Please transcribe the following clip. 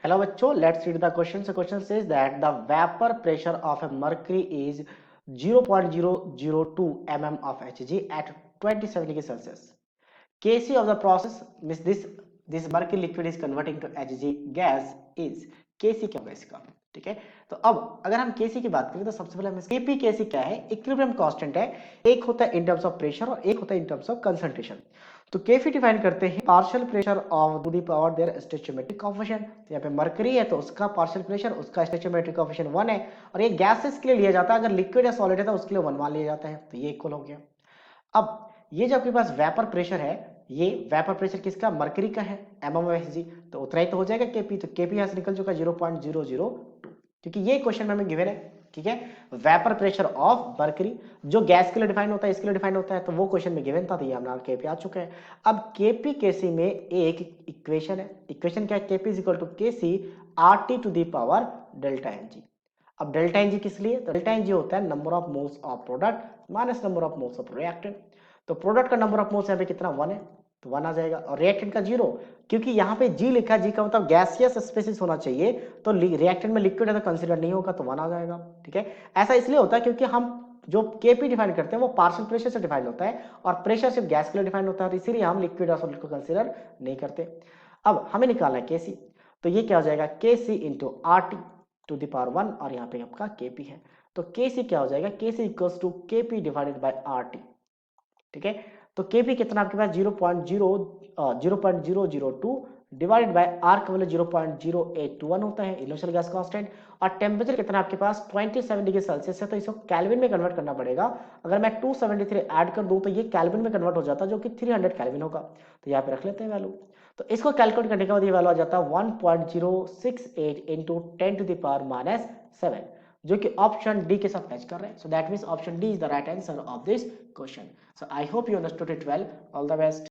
Hello बच्चों, let's read the question. So question says that the vapor pressure of a mercury is 0.002 mm of Hg at 27 degree Celsius. Kc of the process means this mercury liquid is converting to Hg gas is Kc क्या होगा इसका, ठीक है। तो अब अगर हम Kc की बात करें तो सबसे पहले हम Kp Kc क्या है, इक्विलिब्रियम कांस्टेंट है। एक होता है इन टर्म्स ऑफ प्रेशर और एक होता है इन टर्म्स ऑफ कंसंट्रेशन। तो Kp डिफाइन करते हैं partial pressure of to the power their stoichiometric coefficient. तो यहाँ पे मर्करी है तो उसका पार्शियल प्रेशर, उसका स्टोइचियोमेट्रिक कोएफिशिएंट 1 है और ये गैसेस के लिए लिया जाता है, अगर लिक्विड या सॉलिड है तो उसके लिए 1 मान लिया जाता है, तो ये इक्वल हो गया। अब ये जो आपके पास वेपर प्रेशर है, ये वेपर प्रेशर किसका, मर्करी का है, mmHg, तो उतना ही तो हो जाएगा Kp। तो Kp यहाँ से निकल चुका 0.002, क्योंकि ये क्वेश्चन में हमें गिवन है, ठीक है। वेपर प्रेशर ऑफ मर्करी जो गैस के लिए डिफाइन होता है, इसके लिए डिफाइन होता है, तो वो क्वेश्चन में गिवन था, तो ये हमारा Kp आ चुका है। अब Kp Kc में एक इक्वेशन है, इक्वेशन क्या है, Kp is equal to Kc RT to the power delta Ng। अब डेल्टा Ng किस लिए, तो डेल्टा Ng होता है number of moles of product minus number of moles of reactant. तो प्रोडक्ट का नंबर ऑफ मोल्स यहाँ पे कितना 1 है, तो 1 आ जाएगा, और रिएक्टेंट का 0, क्योंकि यहाँ पे G लिखा है, G का मतलब गैसियस स्पेसिस होना चाहिए, तो रिएक्टेंट में लिक्विड है तो कंसीडर नहीं होगा, तो 1 आ जाएगा, ठीक है। ऐसा इसलिए होता है क्योंकि हम जो Kp डिफाइन करते हैं वो पार्शियल प्रेशर से डिफाइन होता है, और प्रेशर सिर्फ गैस के लिए डिफाइन होता है, इसीलिए हम लिक्विड और सॉलिड को कंसीडर नहीं करते। अब हमें निकालना है Kc, तो ये क्या हो जाएगा, Kc into RT to the power 1, और यहाँ पे आपका Kp है, तो Kc क्या हो जाएगा, Kc equals to Kp divided by RT, ठीक है। तो Kp कितना आपके पास 0.002 डिवाइडेड बाय R का वैल्यू 0.0821 होता है, इनिशियल गैस कांस्टेंट, और टेम्परेचर कितना आपके पास 27 डिग्री सेल्सियस है, तो इसको केल्विन में कन्वर्ट करना पड़ेगा। अगर मैं 273 ऐड कर दूं तो ये केल्विन में कन्वर्ट हो जाता है, जो कि 300 केल्विन होगा, तो यहाँ पे रख लेते हैं वैल्यू। तो इसको कैलकुलेट करने के बाद ये वैल्यू आ जाता है 1.068 into 10 to the power minus 7, जो कि ऑप्शन डी के साथ मैच कर रहे हैं। So that means option D is the right answer of this question. So I hope you understood it well. All the best.